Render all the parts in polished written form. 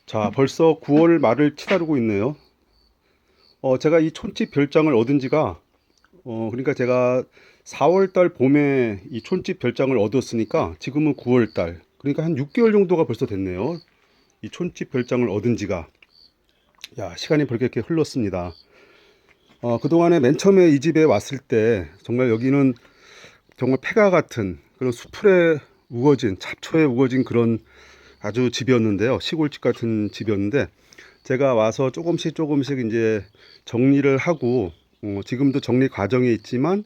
자, 벌써 9월 말을 치다르고 있네요. 제가 이 촌집 별장을 얻은 지가, 그러니까 제가 4월 달 봄에 이 촌집 별장을 얻었으니까 지금은 9월 달. 그러니까 한 6개월 정도가 벌써 됐네요. 이 촌집 별장을 얻은 지가. 야, 시간이 벌써 이렇게 흘렀습니다. 그동안에 맨 처음에 이 집에 왔을 때 정말 여기는 정말 폐가 같은 그런 수풀에 우거진, 잡초에 우거진 그런 아주 집이었는데요. 시골집 같은 집이었는데 제가 와서 조금씩 이제 정리를 하고 지금도 정리 과정에 있지만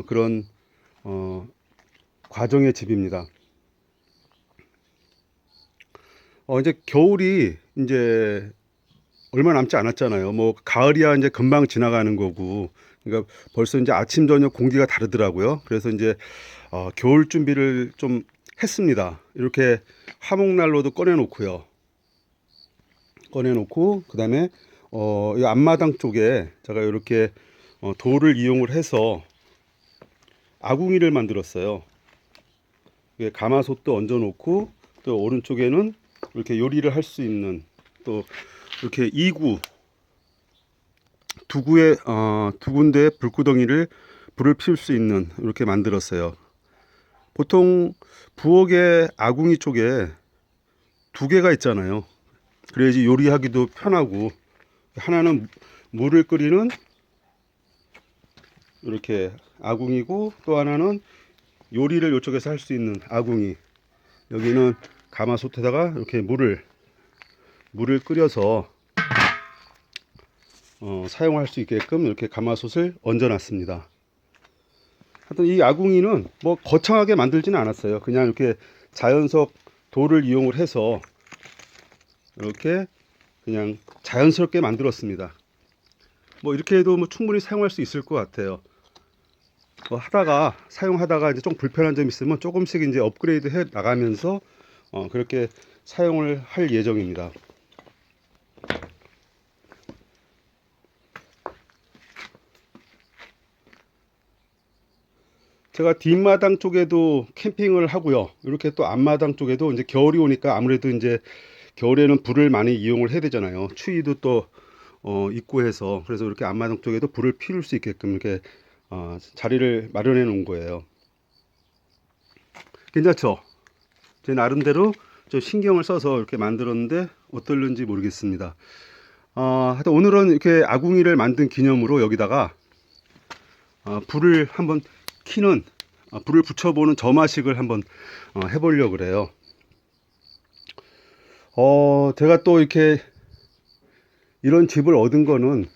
그런 과정의 집입니다. 이제 겨울이 이제 얼마 남지 않았잖아요. 뭐 가을이야 이제 금방 지나가는 거고. 그러니까 벌써 이제 아침 저녁 공기가 다르더라고요. 그래서 이제 겨울 준비를 좀 했습니다. 이렇게 화목난로도 꺼내놓고요. 꺼내놓고 그다음에 이 앞마당 쪽에 제가 이렇게 돌을 이용을 해서 아궁이를 만들었어요. 가마솥도 얹어놓고 또 오른쪽에는 이렇게 요리를 할 수 있는 또 이렇게 두 군데 불을 피울 수 있는 이렇게 만들었어요. 보통 부엌에 아궁이 쪽에 두 개가 있잖아요. 그래야지 요리하기도 편하고 하나는 물을 끓이는 이렇게 아궁이고 또 하나는 요리를 이쪽에서 할 수 있는 아궁이. 여기는 가마솥에다가 이렇게 물을 끓여서 사용할 수 있게끔 이렇게 가마솥을 얹어 놨습니다. 하여튼 이 아궁이는 뭐 거창하게 만들지는 않았어요. 그냥 이렇게 자연석 돌을 이용을 해서 이렇게 그냥 자연스럽게 만들었습니다. 뭐 이렇게 해도 뭐 충분히 사용할 수 있을 것 같아요. 사용하다가 이제 좀 불편한 점이 있으면 조금씩 이제 업그레이드 해 나가면서 그렇게 사용을 할 예정입니다. 제가 뒷마당 쪽에도 캠핑을 하고요. 이렇게 또 앞마당 쪽에도 이제 겨울이 오니까 아무래도 이제 겨울에는 불을 많이 이용을 해야 되잖아요. 추위도 또 있고 해서 그래서 이렇게 앞마당 쪽에도 불을 피울 수 있게끔 이렇게 자리를 마련해 놓은 거예요. 괜찮죠? 제 나름대로 좀 신경을 써서 이렇게 만들었는데 어떨는지 모르겠습니다. 하여튼 오늘은 이렇게 아궁이를 만든 기념으로 여기다가 불을 한번 키는 불을 붙여보는 점화식을 한번 해보려고 그래요. 제가 또 이렇게 이런 집을 얻은 거는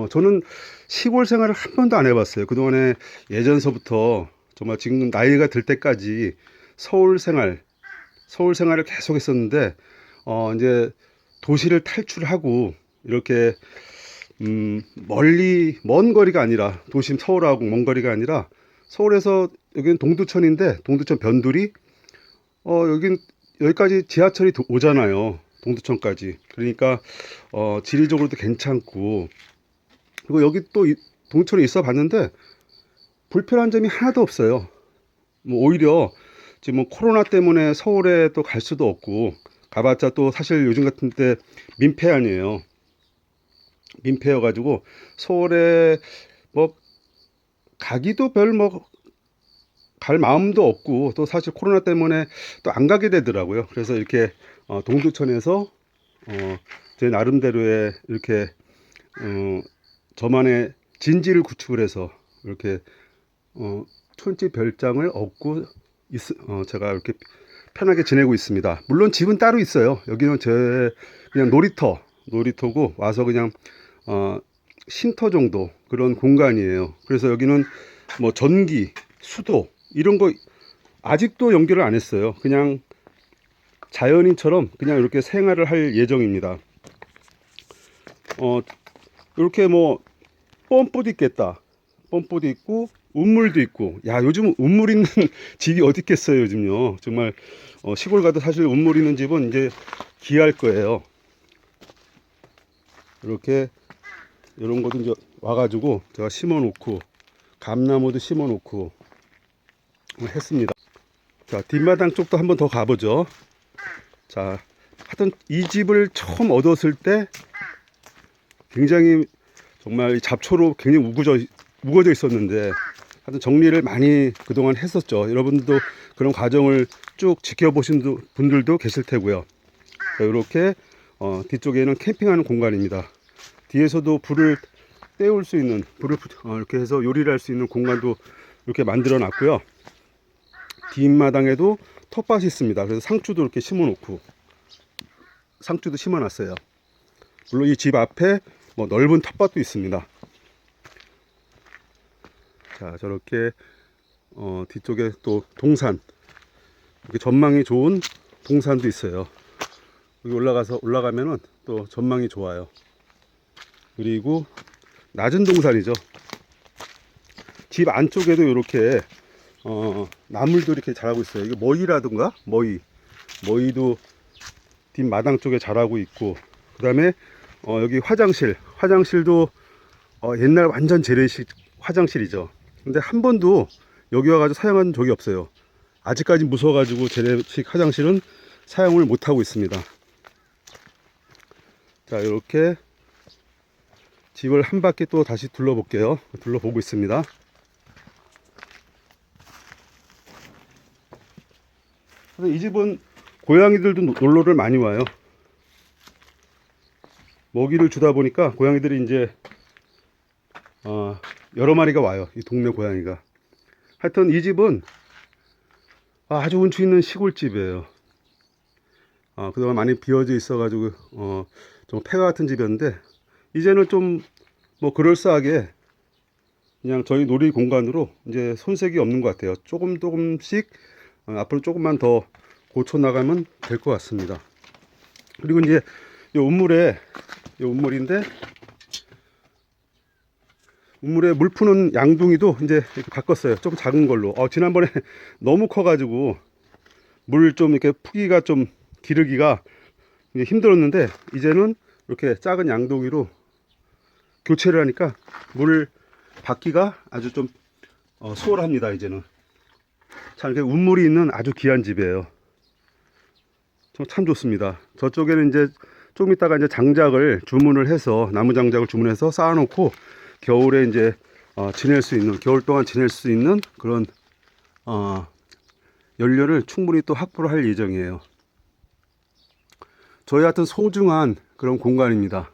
저는 시골 생활을 한 번도 안 해봤어요. 그동안에 예전서부터 정말 지금 나이가 들 때까지 서울 생활을 계속 했었는데 이제 도시를 탈출하고 이렇게 먼 거리가 아니라 도심 서울하고 먼 거리가 아니라 서울에서 여기는 동두천인데 동두천 변두리 여기까지 지하철이 오잖아요. 동두천까지. 그러니까 지리적으로도 괜찮고 그리고 여기 또 동두천에 있어 봤는데 불편한 점이 하나도 없어요. 뭐 오히려 지금 뭐 코로나 때문에 서울에 또 갈 수도 없고 가봤자 또 사실 요즘 같은 때 민폐 아니에요. 민폐여가지고 서울에 뭐 가기도 별 뭐 갈 마음도 없고 또 사실 코로나 때문에 또 안 가게 되더라고요. 그래서 이렇게 동두천에서 제 나름대로의 이렇게 저만의 진지를 구축을 해서 이렇게 촌집 별장을 얻고 제가 이렇게 편하게 지내고 있습니다. 물론 집은 따로 있어요. 여기는 제 그냥 놀이터고 와서 그냥 쉼터 정도 그런 공간이에요. 그래서 여기는 뭐 전기, 수도 이런 거 아직도 연결을 안 했어요. 그냥 자연인처럼 그냥 이렇게 생활을 할 예정입니다. 이렇게 뭐 펌프도 있겠다. 펌프도 있고 운물도 있고. 야, 요즘 운물 있는 집이 어디 있겠어요, 요즘요. 정말 시골 가도 사실 운물 있는 집은 이제 귀할 거예요. 이렇게 이런 것도 이제 와가지고 제가 심어 놓고 감나무도 심어 놓고 했습니다. 자, 뒷마당 쪽도 한번 더 가보죠. 자, 하여튼 이 집을 처음 얻었을 때 굉장히 정말 잡초로 굉장히 우거져 있었는데 하여튼 정리를 많이 그동안 했었죠. 여러분도 그런 과정을 쭉 지켜보신 분들도 계실 테고요. 이렇게 뒤쪽에는 캠핑하는 공간입니다. 뒤에서도 불을 때울 수 있는, 불을 이렇게 해서 요리를 할 수 있는 공간도 이렇게 만들어 놨고요. 뒷마당에도 텃밭이 있습니다. 그래서 상추도 이렇게 심어 놓고, 상추도 심어 놨어요. 물론 이 집 앞에 뭐 넓은 텃밭도 있습니다. 자, 저렇게 뒤쪽에 또 동산, 이렇게 전망이 좋은 동산도 있어요. 여기 올라가면은 또 전망이 좋아요. 그리고 낮은 동산이죠. 집 안쪽에도 이렇게 나물도 이렇게 자라고 있어요. 이게 머위라든가 머위도 뒷마당 쪽에 자라고 있고, 그 다음에 여기 화장실도 옛날 완전 재래식 화장실이죠. 근데 한 번도 여기 와가지고 사용한 적이 없어요. 아직까지 무서워가지고 재래식 화장실은 사용을 못하고 있습니다. 자, 이렇게 집을 한 바퀴 또 다시 둘러보고 있습니다. 그래서 이 집은 고양이들도 놀러를 많이 와요. 먹이를 주다 보니까 고양이들이 이제 여러 마리가 와요. 이 동네 고양이가. 하여튼 이 집은 아주 운치 있는 시골집이에요. 그동안 많이 비어져 있어가지고 좀 폐가 같은 집이었는데, 이제는 좀 뭐 그럴싸하게 그냥 저희 놀이 공간으로 이제 손색이 없는 것 같아요. 조금씩 앞으로 조금만 더 고쳐 나가면 될 것 같습니다. 그리고 이제 이 우물인데, 우물에 물 푸는 양동이도 이제 이렇게 바꿨어요. 좀 작은 걸로. 지난번에 너무 커가지고 물 좀 이렇게 푸기가 좀 기르기가 힘들었는데, 이제는 이렇게 작은 양동이로 교체를 하니까 물 받기가 아주 좀 수월합니다. 이제는 참 이렇게 운물이 있는 아주 귀한 집이에요. 참 좋습니다. 저쪽에는 이제 좀 이따가 이제 장작을 주문을 해서, 나무 장작을 주문해서 쌓아놓고 겨울에 이제 겨울 동안 지낼 수 있는 그런 연료를 충분히 또 확보를 할 예정이에요. 저희한테 소중한 그런 공간입니다.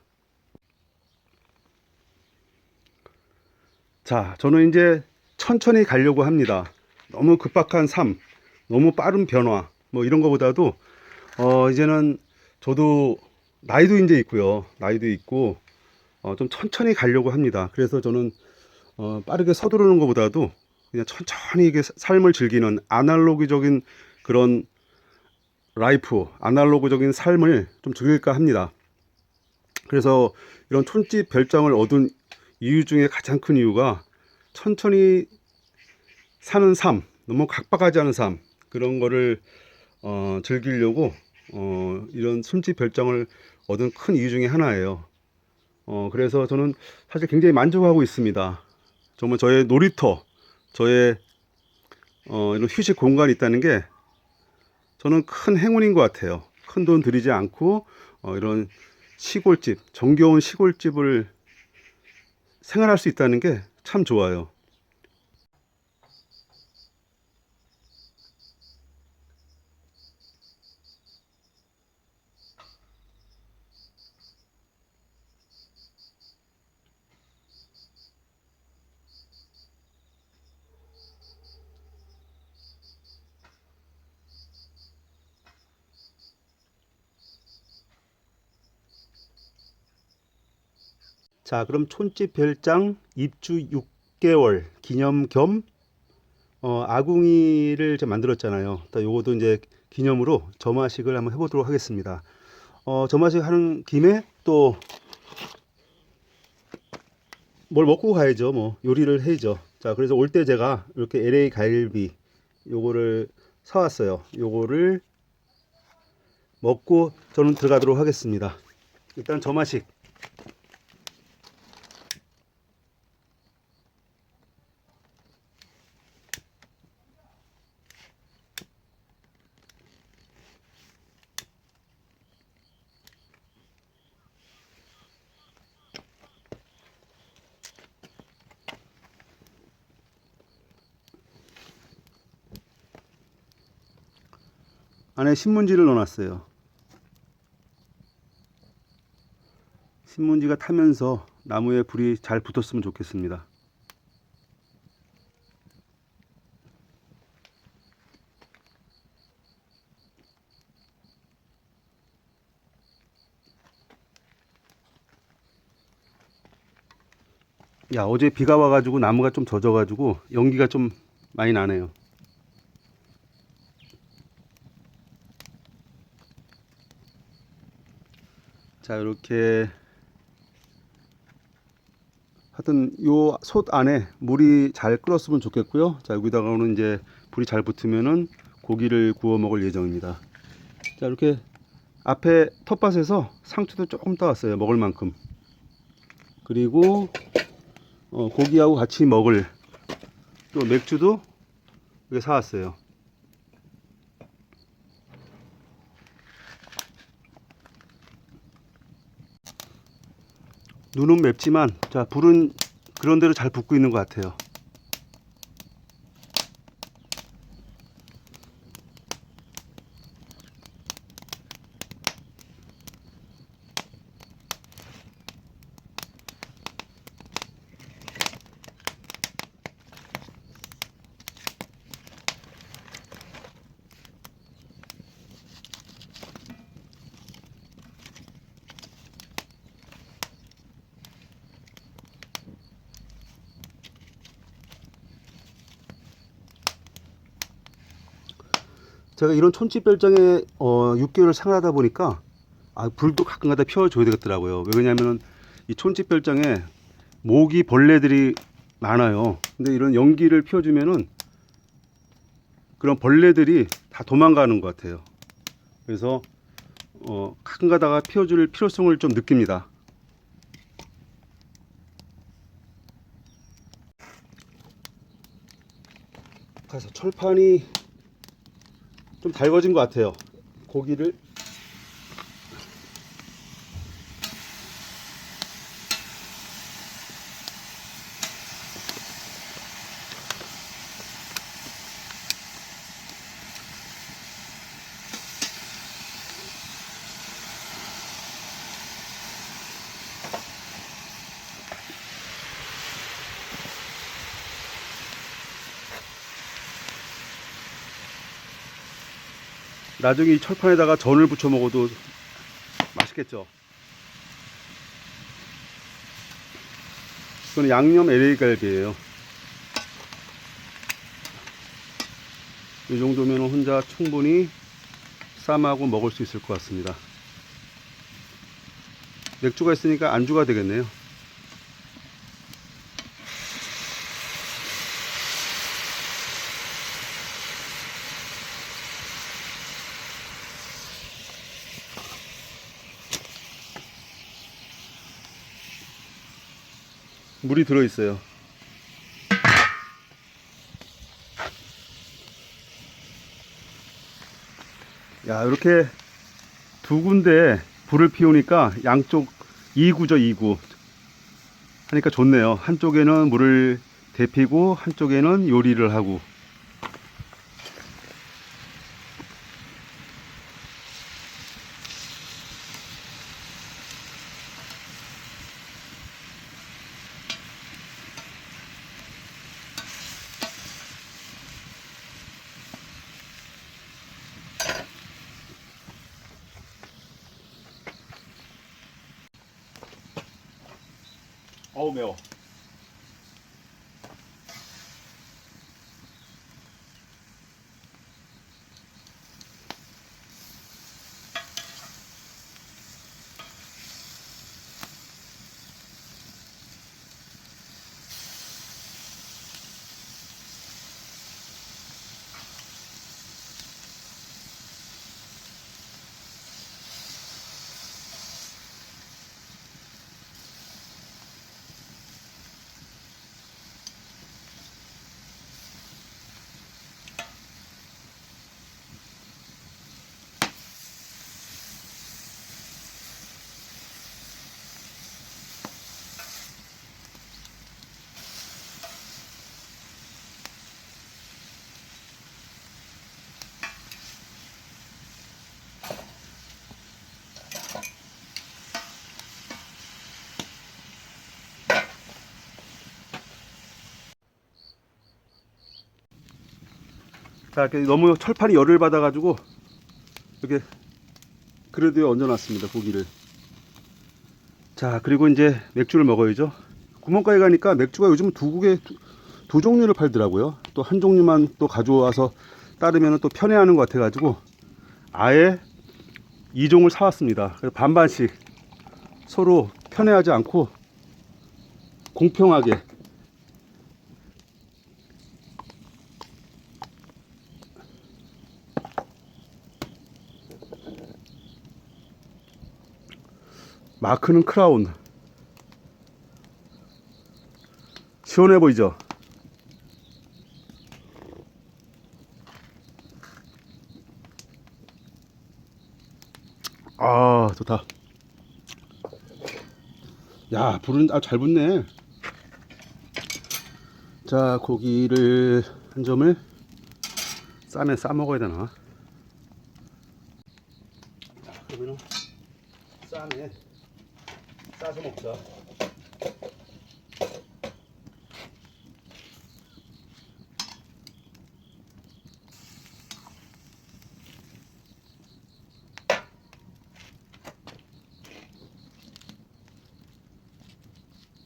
자, 저는 이제 천천히 가려고 합니다. 너무 급박한 삶, 너무 빠른 변화, 뭐 이런 거보다도 이제는 저도 나이도 이제 있고요. 나이도 있고 좀 천천히 가려고 합니다. 그래서 저는 빠르게 서두르는 것보다도 그냥 천천히 이게 삶을 즐기는 아날로그적인 그런 아날로그적인 삶을 좀 즐길까 합니다. 그래서 이런 촌집 별장을 얻은 이유 중에 가장 큰 이유가 천천히 사는 삶, 너무 각박하지 않은 삶, 그런 거를 즐기려고 이런 촌집 별장을 얻은 큰 이유 중에 하나예요. 그래서 저는 사실 굉장히 만족하고 있습니다. 정말 저의 놀이터, 저의 이런 휴식 공간이 있다는 게 저는 큰 행운인 것 같아요. 큰 돈 들이지 않고 이런 시골집, 정겨운 시골집을 생활할 수 있다는 게 참 좋아요. 자, 그럼 촌집 별장 입주 6개월 기념 겸 아궁이를 제가 만들었잖아요. 요것도 이제 기념으로 점화식을 한번 해보도록 하겠습니다. 점화식 하는 김에 또 뭘 먹고 가야죠. 뭐 요리를 해야죠. 자, 그래서 올 때 제가 이렇게 LA 갈비 요거를 사왔어요. 요거를 먹고 저는 들어가도록 하겠습니다. 일단 점화식. 안에 신문지를 넣어놨어요. 신문지가 타면서 나무에 불이 잘 붙었으면 좋겠습니다. 야, 어제 비가 와가지고 나무가 좀 젖어가지고 연기가 좀 많이 나네요. 자, 이렇게 하여튼 요 솥 안에 물이 잘 끓었으면 좋겠고요. 자, 여기다가는 이제 불이 잘 붙으면은 고기를 구워 먹을 예정입니다. 자, 이렇게 앞에 텃밭에서 상추도 조금 따왔어요. 먹을 만큼. 그리고 고기하고 같이 먹을 또 맥주도 이렇게 사왔어요. 눈은 맵지만 자, 불은 그런대로 잘 붙고 있는 것 같아요. 제가 이런 촌집별장에 6개월을 생활하다 보니까 불도 가끔가다 피워줘야 되겠더라고요. 왜 그러냐면은 이 촌집별장에 모기 벌레들이 많아요. 근데 이런 연기를 피워주면은 그런 벌레들이 다 도망가는 것 같아요. 그래서 가끔가다가 피워줄 필요성을 좀 느낍니다. 그래서 철판이 좀 달궈진 것 같아요. 고기를 나중에 이 철판에다가 전을 부쳐 먹어도 맛있겠죠. 이건 양념 LA 갈비예요. 이 정도면 혼자 충분히 쌈하고 먹을 수 있을 것 같습니다. 맥주가 있으니까 안주가 되겠네요. 물이 들어있어요. 야, 이렇게 두 군데 불을 피우니까 양쪽 2구죠, 2구. 하니까 좋네요. 한쪽에는 물을 데피고 한쪽에는 요리를 하고. 어우, 매워. 자, 이렇게 너무 철판이 열을 받아가지고 이렇게 그래도에 얹어놨습니다, 고기를. 자, 그리고 이제 맥주를 먹어야죠. 구멍가게 가니까 맥주가 요즘 두 종류를 팔더라고요. 또 한 종류만 또 가져와서 따르면 또 편해하는 것 같아가지고 아예 2종을 사왔습니다. 그래서 반반씩 서로 편해하지 않고 공평하게. 마크는 크라운. 시원해 보이죠? 아, 좋다. 야, 불은 잘 붙네. 자, 고기를 한 점을 쌈에 싸 먹어야 되나? 자, 그러면은 쌈에 싸서 먹자.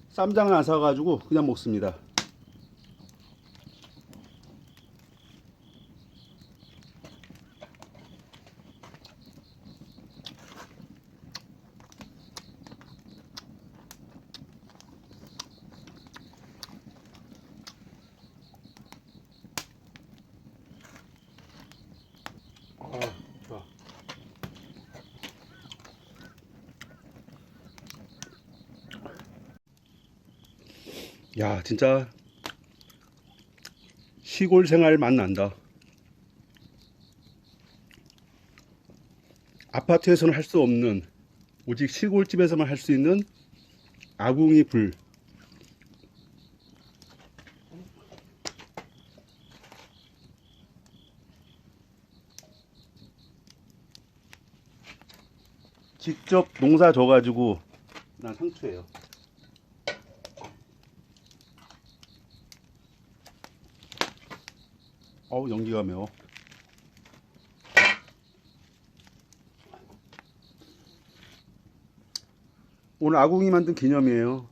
쌈장을 안 사가지고 그냥 먹습니다. 아, 좋아. 야, 진짜 시골 생활 맛 난다. 아파트에서는 할 수 없는, 오직 시골집에서만 할 수 있는 아궁이 불. 직접 농사 져가지고 난 상추예요. 어우, 연기가 매워. 오늘 아궁이 만든 기념이에요.